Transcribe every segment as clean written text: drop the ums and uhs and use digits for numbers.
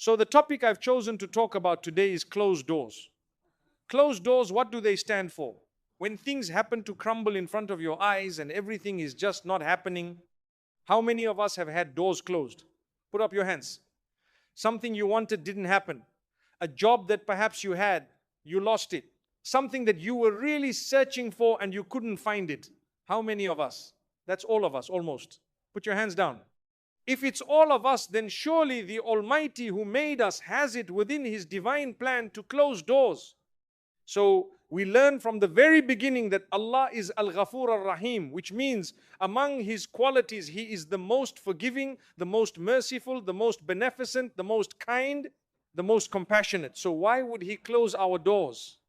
So the topic I've chosen to talk about today is closed doors. Closed doors, what do they stand for? When things happen to crumble in front of your eyes and everything is just not happening, how many of us have had doors closed? Put up your hands. Something you wanted didn't happen. A job that perhaps you had, you lost it. Something that you were really searching for and you couldn't find it. How many of us? That's all of us, almost. Put your hands down. If it's all of us, then surely the Almighty who made us has it within His divine plan to close doors. So we learn from the very beginning that Allah is Al-Ghafur Ar-Rahim, which means among His qualities, He is the most forgiving, the most merciful, the most beneficent, the most kind, the most compassionate. So why would He close our doors?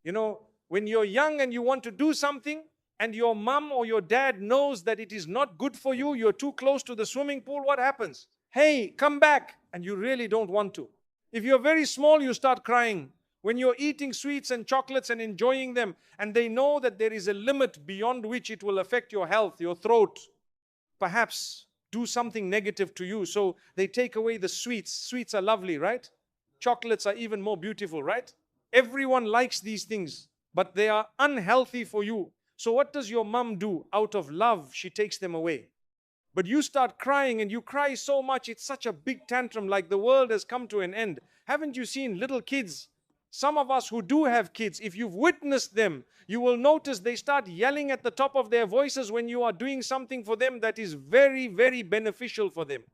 You know, when you're young and you want to do something, and your mom or your dad knows that it is not good for you, you're too close to the swimming pool, what happens? Hey, come back, and you really don't want to. If you're very small, you start crying. When you're eating sweets and chocolates and enjoying them, and they know that there is a limit beyond which it will affect your health, your throat, perhaps do something negative to you, so they take away the sweets. Sweets are lovely, right? Chocolates are even more beautiful, right? Everyone likes these things, but they are unhealthy for you. So what does your mom do? Out of love, she takes them away. But you start crying and you cry so much, it's such a big tantrum, like the world has come to an end. Haven't you seen little kids? Some of us who do have kids, if you've witnessed them, you will notice they start yelling at the top of their voices when you are doing something for them that is very, very beneficial for them.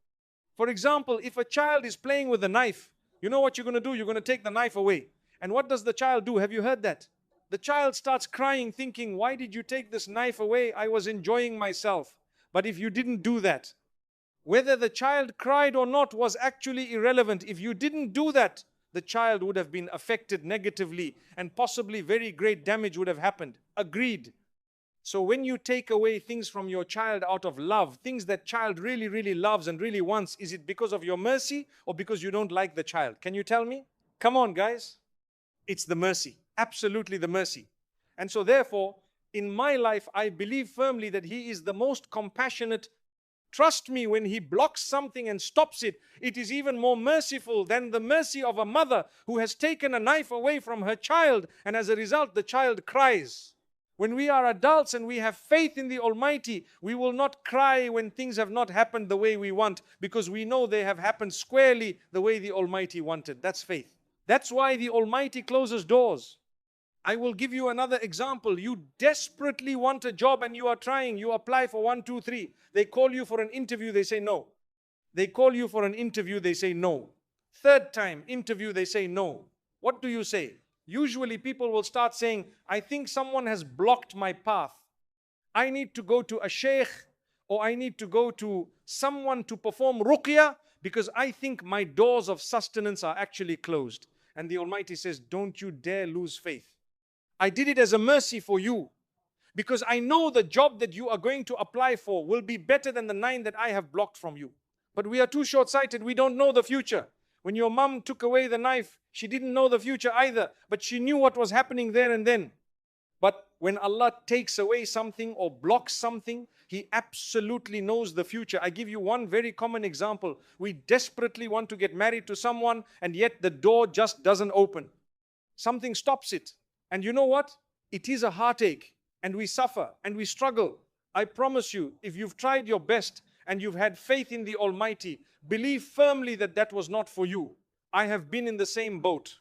For example, if a child is playing with a knife, you know what you're going to do? You're going to take the knife away. And what does the child do? Have you heard that? The child starts crying, thinking, why did you take this knife away? I was enjoying myself. But if you didn't do that, whether the child cried or not was actually irrelevant. If you didn't do that, the child would have been affected negatively and possibly very great damage would have happened. Agreed. So when you take away things from your child out of love, things that child really, really loves and really wants, is it because of your mercy or because you don't like the child? Can you tell me? Come on, guys. It's the mercy. Absolutely the mercy. And so therefore, in my life, I believe firmly that He is the most compassionate. Trust me, when He blocks something and stops it, it is even more merciful than the mercy of a mother who has taken a knife away from her child, and as a result, the child cries. When we are adults and we have faith in the Almighty, we will not cry when things have not happened the way we want, because we know they have happened squarely the way the Almighty wanted. That's faith. That's why the Almighty closes doors. I will give you another example. You desperately want a job and you are trying. You apply for 1, 2, 3. They call you for an interview, they say no. They call you for an interview, they say no. Third time, interview, they say no. What do you say? Usually people will start saying, I think someone has blocked my path. I need to go to a sheikh or I need to go to someone to perform ruqyah because I think my doors of sustenance are actually closed. And the Almighty says, don't you dare lose faith. I did it as a mercy for you because I know the job that you are going to apply for will be better than the 9 that I have blocked from you. But we are too short-sighted. We don't know the future. When your mom took away the knife, she didn't know the future either, but she knew what was happening there and then. But when Allah takes away something or blocks something, He absolutely knows the future. I give you one very common example. We desperately want to get married to someone and yet the door just doesn't open. Something stops it. And you know what? It is a heartache and we suffer and we struggle. I promise you, if you've tried your best and you've had faith in the Almighty, believe firmly that that was not for you. I have been in the same boat.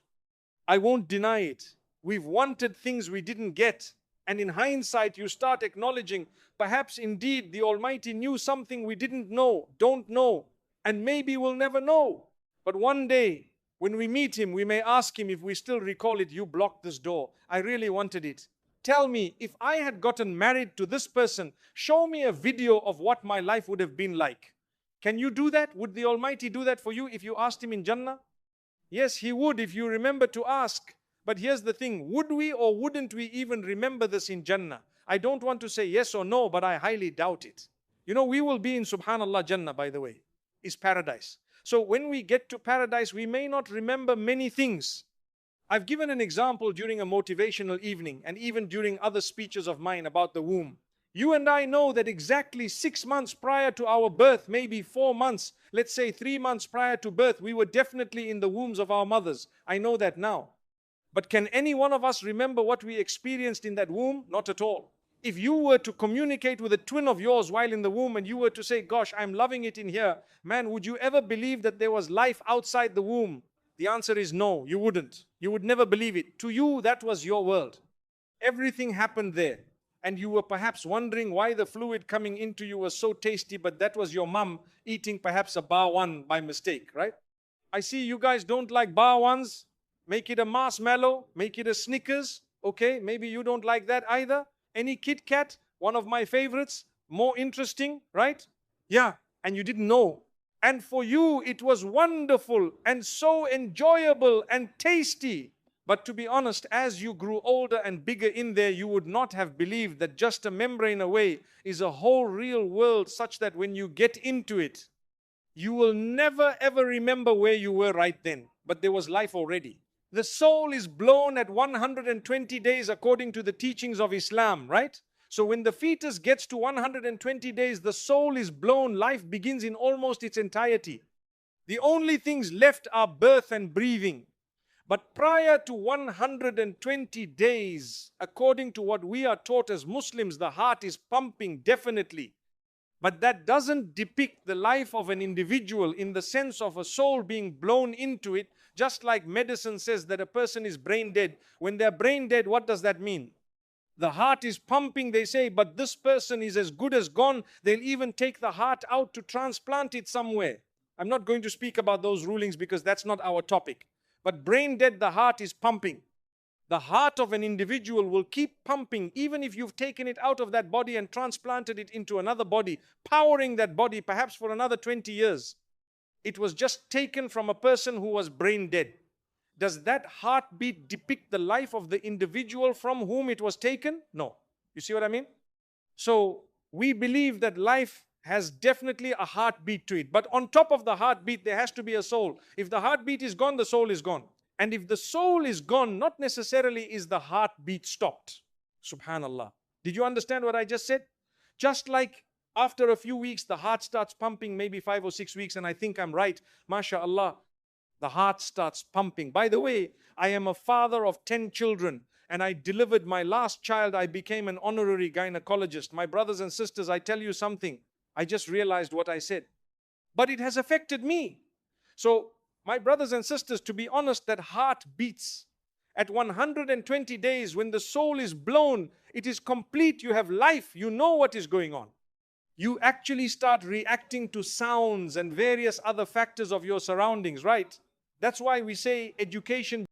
I won't deny it. We've wanted things we didn't get. And in hindsight, you start acknowledging, perhaps indeed the Almighty knew something we didn't know, don't know, and maybe we'll never know. But one day, when we meet Him, we may ask Him if we still recall it, you blocked this door. I really wanted it. Tell me, if I had gotten married to this person, show me a video of what my life would have been like. Can you do that? Would the Almighty do that for you if you asked Him in Jannah? Yes, He would if you remember to ask. But here's the thing, would we or wouldn't we even remember this in Jannah? I don't want to say yes or no, but I highly doubt it. You know, we will be in Subhanallah Jannah, by the way, is paradise. So when we get to paradise, we may not remember many things. I've given an example during a motivational evening and even during other speeches of mine about the womb. You and I know that exactly 6 months prior to our birth, maybe 4 months, let's say 3 months prior to birth, we were definitely in the wombs of our mothers. I know that now. But can any one of us remember what we experienced in that womb? Not at all. If you were to communicate with a twin of yours while in the womb and you were to say, gosh, I'm loving it in here, man, would you ever believe that there was life outside the womb? The answer is no, you wouldn't. You would never believe it. To you, that was your world. Everything happened there. And you were perhaps wondering why the fluid coming into you was so tasty, but that was your mum eating perhaps a Bawan by mistake, right? I see you guys don't like Bawans. Make it a marshmallow, make it a Snickers, okay? Maybe you don't like that either. Any Kit Kat, one of my favorites, more interesting, right? Yeah, and you didn't know. And for you, it was wonderful and so enjoyable and tasty. But to be honest, as you grew older and bigger in there, you would not have believed that just a membrane away is a whole real world, such that when you get into it, you will never ever remember where you were right then. But there was life already. The soul is blown at 120 days according to the teachings of Islam, right? So when the fetus gets to 120 days, the soul is blown, life begins in almost its entirety. The only things left are birth and breathing. But prior to 120 days, according to what we are taught as Muslims, the heart is pumping definitely. But that doesn't depict the life of an individual in the sense of a soul being blown into it, just like medicine says that a person is brain dead. When they're brain dead, what does that mean? The heart is pumping, they say, but this person is as good as gone. They'll even take the heart out to transplant it somewhere. I'm not going to speak about those rulings because that's not our topic. But brain dead, the heart is pumping. The heart of an individual will keep pumping even if you've taken it out of that body and transplanted it into another body, powering that body perhaps for another 20 years. It was just taken from a person who was brain dead. Does that heartbeat depict the life of the individual from whom it was taken? No. You see what I mean? So we believe that life has definitely a heartbeat to it. But on top of the heartbeat, there has to be a soul. If the heartbeat is gone, the soul is gone. And if the soul is gone, not necessarily is the heartbeat stopped. Subhanallah. Did you understand what I just said? Just like after a few weeks, the heart starts pumping, maybe 5 or 6 weeks, and I think I'm right. MashaAllah, the heart starts pumping. By the way, I am a father of 10 children, and I delivered my last child. I became an honorary gynecologist. My brothers and sisters, I tell you something. I just realized what I said. But it has affected me. So, my brothers and sisters, to be honest, that heart beats. At 120 days, when the soul is blown, it is complete. You have life. You know what is going on. You actually start reacting to sounds and various other factors of your surroundings, right? That's why we say education